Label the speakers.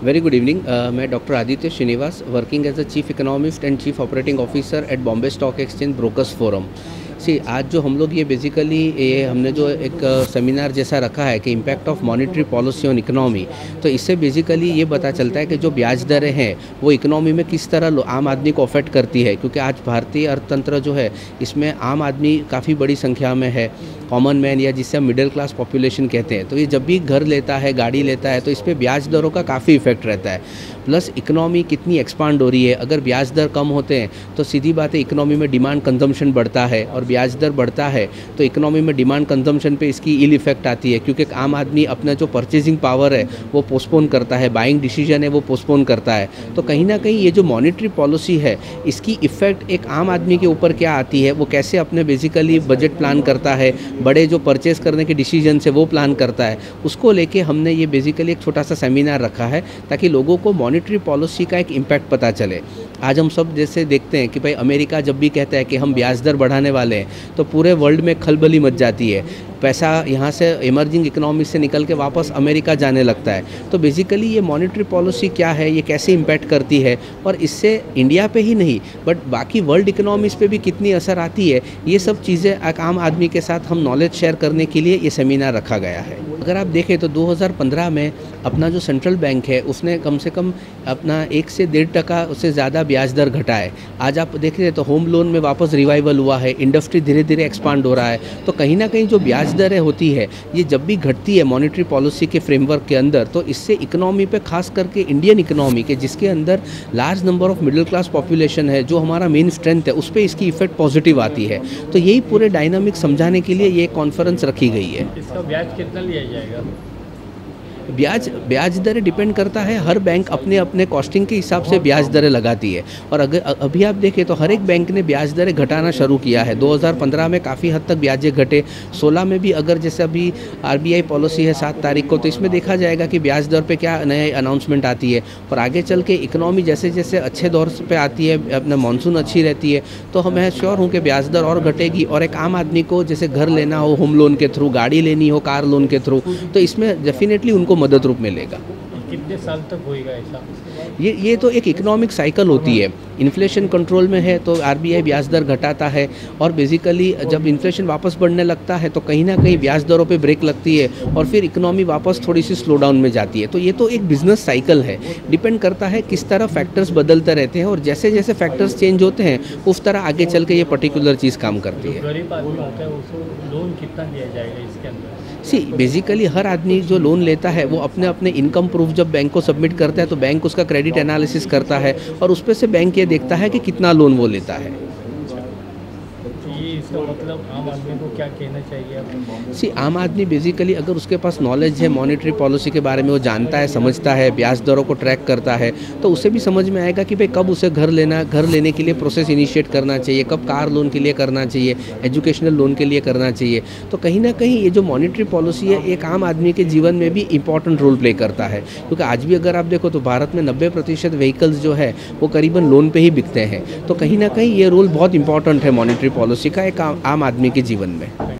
Speaker 1: Very good evening. मैं doctor Aditya Srinivas, working as a chief economist and chief operating officer at Bombay Stock Exchange Brokers Forum. आज जो हम लोग ये बेसिकली ये हमने जो एक सेमिनार जैसा रखा है कि impact of monetary policy on economy, तो इससे बेसिकली ये पता चलता है कि जो ब्याज दरें हैं वो इकोनॉमी में किस तरह आम आदमी को अफेक्ट करती है। क्योंकि आज भारतीय अर्थतंत्र जो है इसमें आम आदमी काफ़ी बड़ी संख्या में है, कॉमन मैन या जिसे हम मिडिल क्लास पॉपुलेशन कहते हैं। तो ये जब भी घर लेता है, गाड़ी लेता है, तो इस पर ब्याज दरों का काफ़ी इफेक्ट रहता है। प्लस इकोनॉमी कितनी एक्सपांड हो रही है, अगर ब्याज दर कम होते हैं तो सीधी बात है इकोनॉमी में डिमांड कंजम्पशन बढ़ता है, और ब्याज दर बढ़ता है तो इकोनॉमी में डिमांड कंजम्पशन पे इसकी इल इफेक्ट आती है। क्योंकि आम आदमी अपना जो परचेजिंग पावर है वो पोस्टपोन करता है, बाइंग डिसीजन है वो पोस्टपोन करता है। तो कहीं ना कहीं ये जो मॉनेटरी पॉलिसी है इसकी इफेक्ट एक आम आदमी के ऊपर क्या आती है, वो कैसे अपने बेसिकली बजट प्लान करता है, बड़े जो परचेस करने के डिसीजन है वो प्लान करता है, उसको लेके हमने ये बेसिकली एक छोटा सा सेमिनार रखा है ताकि लोगों को मॉनेटरी पॉलिसी का एक इम्पैक्ट पता चले। आज हम सब जैसे देखते हैं कि भाई अमेरिका जब भी कहता है कि हम ब्याज दर बढ़ाने वाले हैं तो पूरे वर्ल्ड में खलबली मच जाती है, पैसा यहाँ से इमर्जिंग इकोनॉमी से निकल के वापस अमेरिका जाने लगता है। तो बेसिकली ये मॉनेटरी पॉलिसी क्या है, ये कैसे इम्पैक्ट करती है, और इससे इंडिया पे ही नहीं बट बाकी वर्ल्ड इकोनॉमीज़ पे भी कितनी असर आती है, ये सब चीज़ें एक आम आदमी के साथ हम नॉलेज शेयर करने के लिए ये सेमिनार रखा गया है। अगर आप देखें तो 2015 में अपना जो सेंट्रल बैंक है उसने कम से कम अपना 1 से 1.5% उससे ज़्यादा ब्याज दर घटा है। आज आप देखें तो होम लोन में वापस रिवाइवल हुआ है, इंडस्ट्री धीरे धीरे एक्सपांड हो रहा है। तो कहीं ना कहीं जो ब्याज दरें होती है ये जब भी घटती है मॉनेटरी पॉलिसी के फ्रेमवर्क के अंदर, तो इससे इकोनॉमी पे खास करके इंडियन इकोनॉमी के जिसके अंदर large number of middle class population है, जो हमारा मेन स्ट्रेंथ है, उस पर इसकी इफेक्ट पॉजिटिव आती है। तो यही पूरे डायनामिक समझाने के लिए ये कॉन्फ्रेंस रखी गई है।
Speaker 2: इसका ब्याज कितना लिया जाएगा?
Speaker 1: ब्याज दरें डिपेंड करता है, हर बैंक अपने अपने कॉस्टिंग के हिसाब से ब्याज दरें लगाती है। और अगर अभी आप देखें तो हर एक बैंक ने ब्याज दरें घटाना शुरू किया है। 2015 में काफ़ी हद तक ब्याजें घटे, 16 में भी अगर जैसे अभी आरबीआई पॉलिसी है 7 तारीख को, तो इसमें देखा जाएगा कि ब्याज दर पे क्या नए अनाउंसमेंट आती है। और आगे चल के इकोनॉमी जैसे जैसे अच्छे दौर पे आती है, अपना मानसून अच्छी रहती है, तो मैं श्योर हूँ कि ब्याज दर और घटेगी। और एक आम आदमी को जैसे घर लेना हो होम लोन के थ्रू, गाड़ी लेनी हो कार लोन के थ्रू, तो इसमें डेफिनेटली उनको मदद रूप मिलेगा।
Speaker 2: कितने साल तक होएगा ऐसा?
Speaker 1: ये तो एक इकोनॉमिक साइकिल होती है। इन्फ्लेशन कंट्रोल में है तो आरबीआई ब्याज दर घटाता है, और बेसिकली जब इन्फ्लेशन वापस बढ़ने लगता है तो कहीं ना कहीं ब्याज दरों पे ब्रेक लगती है और फिर इकोनॉमी वापस थोड़ी सी स्लो डाउन में जाती है। तो ये तो एक बिजनेस साइकिल है, डिपेंड करता है किस तरह फैक्टर्स बदलते रहते हैं, और जैसे जैसे फैक्टर्स चेंज होते हैं उस तरह आगे चल के ये पर्टिकुलर चीज़ काम करती है।
Speaker 2: गरीब आदमी होता है उसको लोन कितना दिया जाएगा इसके अंदर?
Speaker 1: बेसिकली हर आदमी जो लोन लेता है वो अपने अपने इनकम प्रूफ जब बैंक को सबमिट करता है तो बैंक उसका क्रेडिट एनालिसिस करता है, और उस पर से बैंक ये देखता है कि कितना लोन वो लेता है।
Speaker 2: इसका मतलब आम आदमी को क्या कहना चाहिए?
Speaker 1: आम आदमी बेसिकली अगर उसके पास नॉलेज है मॉनेटरी पॉलिसी के बारे में, वो जानता है, समझता है, ब्याज दरों को ट्रैक करता है, तो उसे भी समझ में आएगा कि भाई कब उसे घर लेने के लिए प्रोसेस इनिशिएट करना चाहिए, कब कार लोन के लिए करना चाहिए, एजुकेशनल लोन के लिए करना चाहिए। तो कहीं ना कहीं ये जो मॉनेटरी पॉलिसी है एक आम आदमी के जीवन में भी इंपॉर्टेंट रोल प्ले करता है। क्योंकि आज भी अगर आप देखो तो भारत में 90% व्हीकल्स जो है वो करीबन लोन पे ही बिकते हैं। तो कहीं ना कहीं ये रोल बहुत इंपॉर्टेंट है मॉनेटरी पॉलिसी का एक आम आदमी के जीवन में।